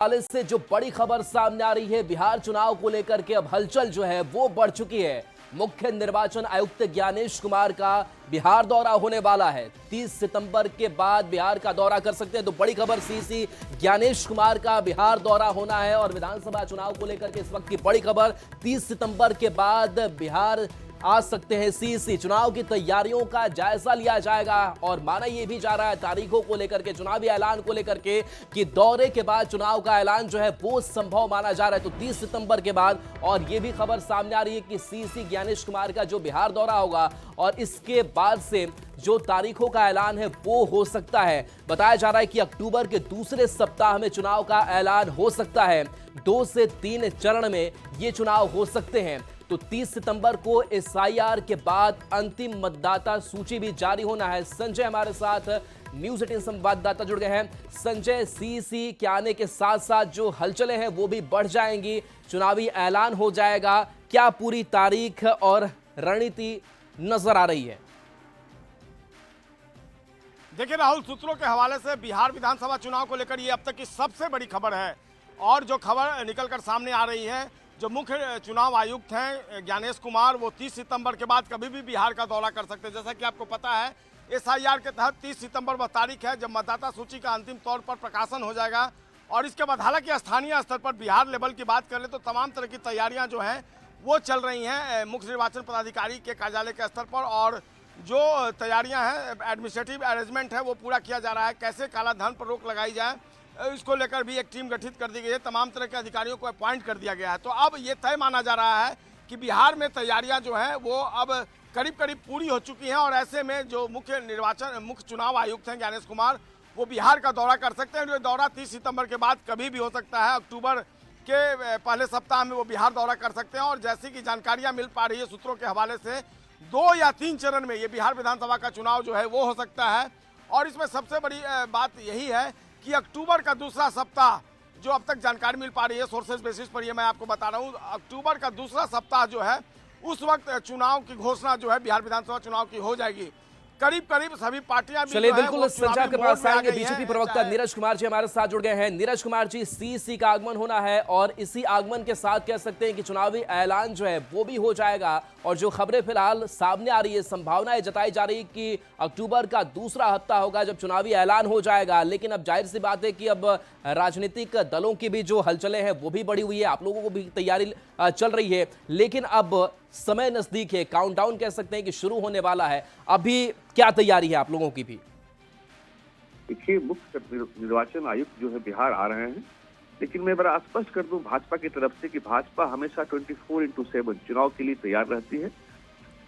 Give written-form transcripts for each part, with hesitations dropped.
हवाले से जो बड़ी खबर सामने आ रही है, बिहार चुनाव को लेकर के अब हलचल जो है वो बढ़ चुकी है। मुख्य निर्वाचन आयुक्त ज्ञानेश कुमार का बिहार दौरा होने वाला है। 30 सितंबर के बाद बिहार का दौरा कर सकते हैं। तो बड़ी खबर सीसी ज्ञानेश कुमार का बिहार दौरा होना है और विधानसभा चुनाव को लेकर के इस वक्त की बड़ी खबर, 30 सितंबर के बाद बिहार आ सकते हैं सीसी। चुनाव की तैयारियों का जायजा लिया जाएगा और माना यह भी जा रहा है तारीखों को लेकर के, चुनावी ऐलान को लेकर के, कि दौरे के बाद चुनाव का ऐलान जो है वो संभव माना जा रहा है। तो 30 सितंबर के बाद, और यह भी खबर सामने आ रही है कि सीसी ज्ञानेश कुमार का जो बिहार दौरा होगा और इसके बाद से जो तारीखों का ऐलान है वो हो सकता है। बताया जा रहा है कि अक्टूबर के दूसरे सप्ताह में चुनाव का ऐलान हो सकता है। 2 से 3 चरण में ये चुनाव हो सकते हैं। तो 30 सितंबर को एसआईआर के बाद अंतिम मतदाता सूची भी जारी होना है। संजय हमारे साथ न्यूज़ 18 संवाददाता जुड़ गए हैं। संजय, सीसी के आने के साथ साथ जो हलचलें हैं वो भी बढ़ जाएंगी, चुनावी ऐलान हो जाएगा। क्या पूरी तारीख और रणनीति नजर आ रही है? देखिए राहुल, सूत्रों के हवाले से बिहार विधानसभा चुनाव को लेकर ये अब तक की सबसे बड़ी खबर है। और जो खबर निकलकर सामने आ रही है, जो मुख्य चुनाव आयुक्त हैं ज्ञानेश कुमार, वो 30 सितंबर के बाद कभी भी बिहार का दौरा कर सकते हैं। जैसा कि आपको पता है, एसआईआर के तहत 30 सितंबर वह तारीख है जब मतदाता सूची का अंतिम तौर पर प्रकाशन हो जाएगा। और इसके बाद हालांकि स्थानीय स्तर पर बिहार लेवल की बात कर ले तो तमाम तरह की तैयारियां जो हैं वो चल रही हैं मुख्य निर्वाचन पदाधिकारी के कार्यालय के स्तर पर। और जो तैयारियाँ हैं, एडमिनिस्ट्रेटिव अरेंजमेंट है, वो पूरा किया जा रहा है। कैसे कालाधन पर रोक लगाई जाए, इसको लेकर भी एक टीम गठित कर दी गई है। तमाम तरह के अधिकारियों को अपॉइंट कर दिया गया है। तो अब ये तय माना जा रहा है कि बिहार में तैयारियां जो हैं वो अब करीब करीब पूरी हो चुकी हैं। और ऐसे में जो मुख्य चुनाव आयुक्त हैं ज्ञानेश कुमार, वो बिहार का दौरा कर सकते हैं। जो दौरा 30 सितंबर के बाद कभी भी हो सकता है। अक्टूबर के पहले सप्ताह में वो बिहार दौरा कर सकते हैं। और जैसी कि जानकारियाँ मिल पा रही है सूत्रों के हवाले से, 2 या 3 चरण में ये बिहार विधानसभा का चुनाव जो है वो हो सकता है। और इसमें सबसे बड़ी बात यही है कि अक्टूबर का दूसरा सप्ताह, जो अब तक जानकारी मिल पा रही है सोर्सेज बेसिस पर, ये मैं आपको बता रहा हूँ, अक्टूबर का दूसरा सप्ताह जो है उस वक्त चुनाव की घोषणा जो है बिहार विधानसभा चुनाव की हो जाएगी। करीब करीब सभी पार्टियां भी चलिए बिल्कुल संजय के पास आएंगे। बीजेपी प्रवक्ता नीरज कुमार जी हमारे साथ जुड़ गए हैं। नीरज कुमार जी, सीसी का आगमन होना है और इसी आगमन के साथ कह सकते हैं कि चुनावी ऐलान जो है वो भी हो जाएगा। और जो खबरें फिलहाल सामने आ रही है, संभावनाएं जताई जा रही है कि अक्टूबर का दूसरा हफ्ता होगा जब चुनावी ऐलान हो जाएगा। लेकिन अब जाहिर सी बात है कि अब राजनीतिक दलों की भी जो हलचलें हैं वो भी बढ़ी हुई है, आप लोगों को भी तैयारी चल रही है। लेकिन अब समय नजदीक है, काउंटडाउन कह सकते हैं कि शुरू होने वाला है। अभी क्या तैयारी है आप लोगों की भी? देखिए, मुख्य निर्वाचन आयुक्त जो है बिहार आ रहे हैं, लेकिन मैं बड़ा स्पष्ट कर दूं भाजपा की तरफ से कि भाजपा हमेशा 24x7 चुनाव के लिए तैयार रहती है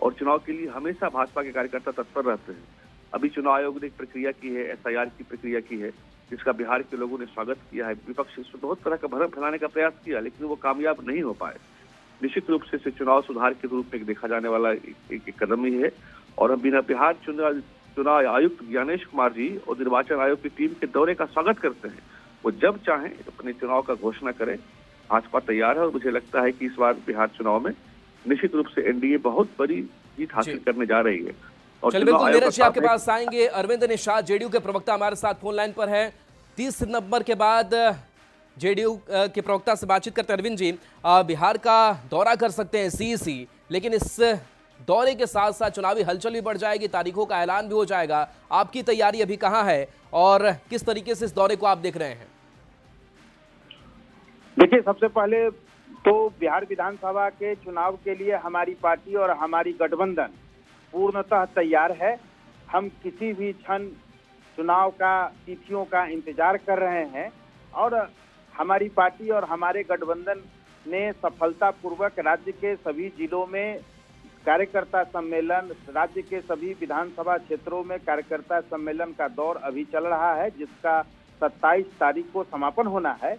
और चुनाव के लिए हमेशा भाजपा के कार्यकर्ता तत्पर रहते हैं। अभी चुनाव आयोग ने एक प्रक्रिया की है, एसआईआर की प्रक्रिया की है, जिसका बिहार के लोगों ने स्वागत किया है। विपक्ष इसमें बहुत तरह का भ्रम फैलाने का प्रयास किया, लेकिन वो कामयाब नहीं हो पाए। निश्चित रूप से इसे चुनाव सुधार के रूप में देखा जाने वाला एक कदम ही है। और हम बिहार चुनाव आयुक्त ज्ञानेश कुमार जी और निर्वाचन आयोग की टीम के दौरे का स्वागत करते हैं। वो जब चाहें अपने चुनाव का घोषणा करें, भाजपा तैयार है। और मुझे लगता है कि इस बार बिहार चुनाव में निश्चित रूप से एनडीए बहुत बड़ी जीत हासिल करने जा रही है। और बिल्कुल नीरज जी आपके पास आएंगे। अरविंद निषाद जेडीयू के प्रवक्ता हमारे साथ फोन लाइन पर है। 30 सितंबर के बाद जेडीयू के प्रवक्ता से बातचीत करते हैं। अरविंद जी, बिहार का दौरा कर सकते हैं सीसी, लेकिन इस दौरे के साथ साथ चुनावी हलचल भी बढ़ जाएगी, तारीखों का ऐलान भी हो जाएगा। आपकी तैयारी अभी कहां है और किस तरीके से इस दौरे को आप देख रहे हैं? देखिए, सबसे पहले तो बिहार विधानसभा के चुनाव के लिए हमारी पार्टी और हमारी गठबंधन पूर्णतः तैयार है। हम किसी भी क्षण चुनाव का तिथियों का इंतजार कर रहे हैं और हमारी पार्टी और हमारे गठबंधन ने सफलतापूर्वक राज्य के सभी जिलों में कार्यकर्ता सम्मेलन, राज्य के सभी विधानसभा क्षेत्रों में कार्यकर्ता सम्मेलन का दौर अभी चल रहा है, जिसका 27 तारीख को समापन होना है।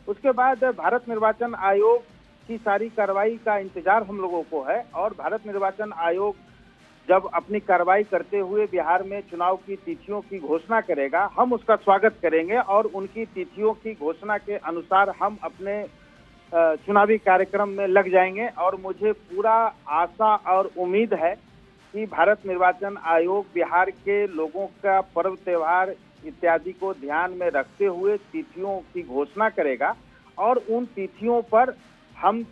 उसके बाद भारत निर्वाचन आयोग की सारी कार्रवाई का इंतजार हम लोगों को है। और भारत निर्वाचन आयोग जब अपनी कार्रवाई करते हुए बिहार में चुनाव की तिथियों की घोषणा करेगा, हम उसका स्वागत करेंगे और उनकी तिथियों की घोषणा के अनुसार हम अपने चुनावी कार्यक्रम में लग जाएंगे। और मुझे पूरा आशा और उम्मीद है कि भारत निर्वाचन आयोग बिहार के लोगों का पर्व त्योहार इत्यादि को ध्यान में रखते हुए तिथियों की घोषणा करेगा और उन तिथियों पर हम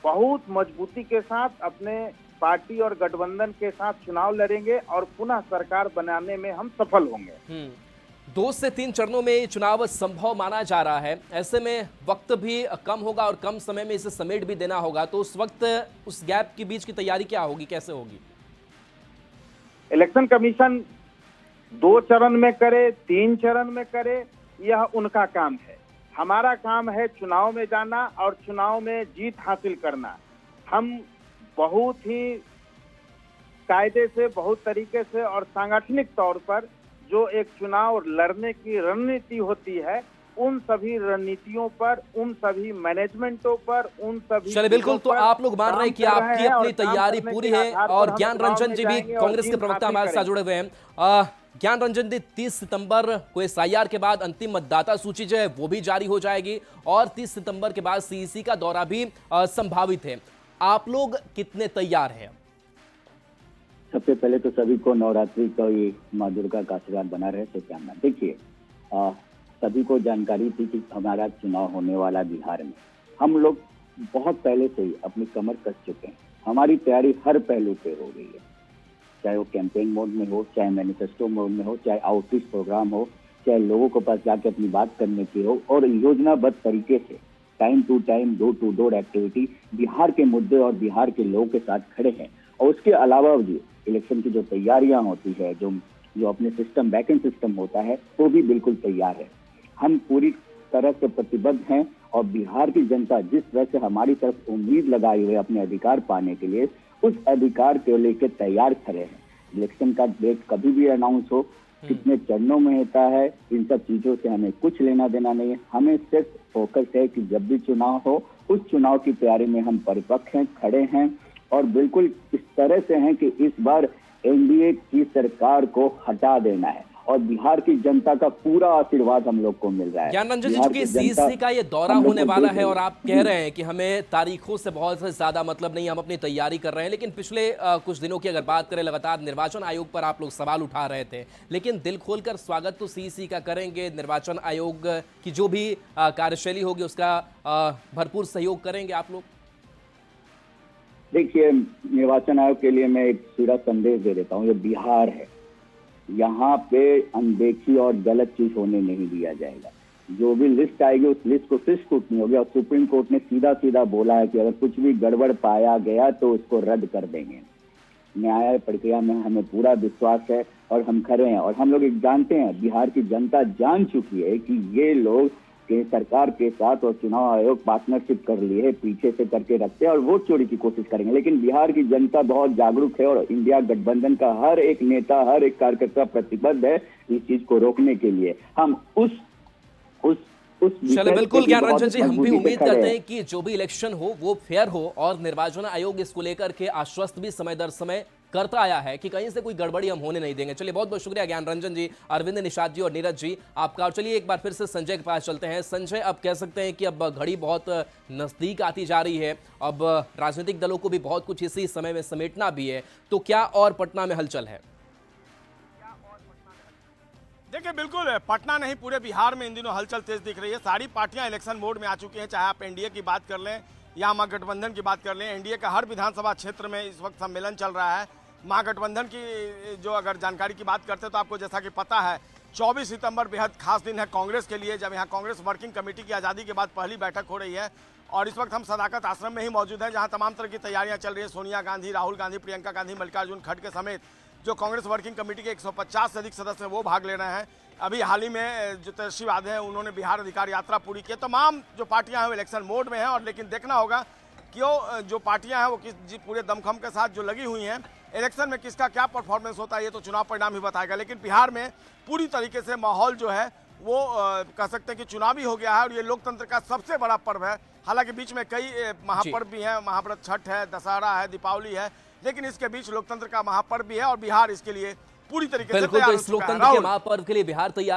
बहुत मजबूती के साथ अपने पार्टी और गठबंधन के साथ चुनाव लड़ेंगे और पुनः सरकार बनाने में हम सफल होंगे। 2 से 3 चरणों में ये चुनाव संभव माना जा रहा है। ऐसे में वक्त भी कम होगा और कम समय में इसे समेट भी देना होगा, तो उस वक्त उस गैप के बीच की तैयारी क्या होगी, कैसे होगी? इलेक्शन कमीशन 2 चरण में करे, 3 चरण में करे, यह उनका काम है। हमारा काम है चुनाव में जाना और चुनाव में जीत हासिल करना। हम बहुत ही कायदे से, बहुत तरीके से और सांगठनिक तौर पर जो एक चुनाव लड़ने की रणनीति होती है, उन सभी रणनीतियों पर, उन सभी मैनेजमेंटों पर, उन सभी चलिए बिल्कुल, तो आप लोग मान रहे हैं कि आपकी अपनी तैयारी पूरी है। और ज्ञान रंजन जी भी कांग्रेस के प्रवक्ता हमारे साथ जुड़े हुए हैं। ज्ञान रंजन जी, 30 सितंबर को एसआईआर के बाद अंतिम मतदाता सूची जो है वो भी जारी हो जाएगी और 30 सितंबर के बाद सीईसी का दौरा भी संभावित है। आप लोग कितने तैयार हैं? सबसे पहले तो सभी को नवरात्रि का ये माँ दुर्गा का आशीर्वाद बना रहे शुभकामना। देखिए, सभी को जानकारी थी कि हमारा चुनाव होने वाला बिहार में। हम लोग बहुत पहले से ही अपनी कमर कस चुके हैं। हमारी तैयारी हर पहलू पे हो गई है, चाहे वो कैंपेन मोड में हो, चाहे मैनिफेस्टो मोड में हो, चाहे आउटरीच प्रोग्राम हो, चाहे लोगों के पास जाकर अपनी बात करने की हो, और योजनाबद्ध तरीके से time to time, door to door activity Bihar के मुद्दे और बिहार के लोगों के साथ खड़े हैं। और उसके अलावा भी इलेक्शन की जो तैयारियां होती है, जो अपने सिस्टम, बैकएंड सिस्टम होता है, वो भी बिल्कुल तैयार है। हम पूरी तरह से प्रतिबद्ध हैं और बिहार की जनता जिस तरह से हमारी तरफ उम्मीद लगाई हुई है अपने अधिकार पाने के लिए, उस अधिकार को लेकर तैयार खड़े हैं। इलेक्शन का डेट कभी भी अनाउंस हो, कितने चरणों में होता है, इन सब चीजों से हमें कुछ लेना देना नहीं है। हमें सिर्फ फोकस है कि जब भी चुनाव हो, उस चुनाव की तैयारी में हम परिपक्व हैं, खड़े हैं और बिल्कुल इस तरह से हैं कि इस बार एनडीए की सरकार को हटा देना है और बिहार की जनता का पूरा आशीर्वाद हम लोग को मिल रहा है। ज्ञान रंजन जी, चूंकि सीईसी का ये दौरा होने वाला है और आप कह रहे हैं कि हमें तारीखों से बहुत ज्यादा मतलब नहीं, हम अपनी तैयारी कर रहे हैं, लेकिन पिछले कुछ दिनों की अगर बात करें, लगातार निर्वाचन आयोग पर आप लोग सवाल उठा रहे थे, लेकिन दिल खोलकर स्वागत तो सीईसी का करेंगे, निर्वाचन आयोग की जो भी कार्यशैली होगी उसका भरपूर सहयोग करेंगे आप लोग? देखिए, निर्वाचन आयोग के लिए मैं एक सीधा संदेश दे देता हूँ, ये बिहार है, यहाँ पे अनदेखी और गलत चीज होने नहीं दिया जाएगा। जो भी लिस्ट आएगी उस लिस्ट को फिर स्क्रूटनी होगी और सुप्रीम कोर्ट ने सीधा सीधा बोला है कि अगर कुछ भी गड़बड़ पाया गया तो उसको रद्द कर देंगे। न्याय प्रक्रिया में हमें पूरा विश्वास है और हम खड़े हैं। और हम लोग जानते हैं, बिहार की जनता जान चुकी है कि ये लोग के सरकार के साथ और चुनाव आयोग पार्टनरशिप कर लिए है, पीछे से करके रखते हैं और वोट चोरी की कोशिश करेंगे। लेकिन बिहार की जनता बहुत जागरूक है और इंडिया गठबंधन का हर एक नेता, हर एक कार्यकर्ता प्रतिबद्ध है इस चीज को रोकने के लिए। हम उस चलो बिल्कुल ज्ञान रंजन जी, हम भी उम्मीद करते हैं कि जो भी इलेक्शन हो वो फेयर हो और निर्वाचन आयोग इसको लेकर के आश्वस्त भी समय दर समय करता आया है कि कहीं से कोई गड़बड़ी हम होने नहीं देंगे। चलिए बहुत बहुत शुक्रिया ज्ञान रंजन जी, अरविंद निषाद जी और नीरज जी आपका। और चलिए एक बार फिर से संजय के पास चलते हैं। संजय, अब कह सकते हैं कि अब घड़ी बहुत नजदीक आती जा रही है, अब राजनीतिक दलों को भी बहुत कुछ इसी समय में समेटना भी है, तो क्या और पटना में हलचल है? देखिए, बिल्कुल पटना नहीं पूरे बिहार में इन दिनों हलचल तेज दिख रही है। सारी पार्टियां इलेक्शन मोड में आ चुकी हैं, चाहे आप एनडीए की बात कर लें या महागठबंधन की बात कर लें। एनडीए का हर विधानसभा क्षेत्र में इस वक्त सम्मेलन चल रहा है। महागठबंधन की जो अगर जानकारी की बात करते हैं तो आपको जैसा कि पता है 24 सितंबर बेहद खास दिन है कांग्रेस के लिए, जब यहाँ कांग्रेस वर्किंग कमेटी की आज़ादी के बाद पहली बैठक हो रही है। और इस वक्त हम सदाकत आश्रम में ही मौजूद हैं, जहाँ तमाम तरह की तैयारियाँ चल रही है। सोनिया गांधी, राहुल गांधी, प्रियंका गांधी, मल्लिकार्जुन खड़गे समेत जो कांग्रेस वर्किंग कमेटी के 150 से अधिक सदस्य हैं वो भाग ले रहे हैं। अभी हाल ही में जो तेजस्वी यादव हैं उन्होंने बिहार अधिकार यात्रा पूरी की। तमाम जो पार्टियां हैं वो इलेक्शन मोड में हैं और लेकिन देखना होगा कि वो जो पार्टियां हैं वो किस पूरे दमखम के साथ जो लगी हुई हैं इलेक्शन में किसका क्या परफॉर्मेंस होता है ये तो चुनाव परिणाम ही बताएगा। लेकिन बिहार में पूरी तरीके से माहौल जो है वो कह सकते हैं कि चुनावी हो गया है और ये लोकतंत्र का सबसे बड़ा पर्व है। हालांकि बीच में कई महापर्व भी हैं, महाव्रत छठ है, दशहरा है, दीपावली है, लेकिन इसके बीच लोकतंत्र का महापर्व भी है और बिहार इसके लिए पूरी तरीके से तैयार हो चुका है। बिल्कुल, तो इस लोकतंत्र के महापर्व के लिए बिहार तैयार है।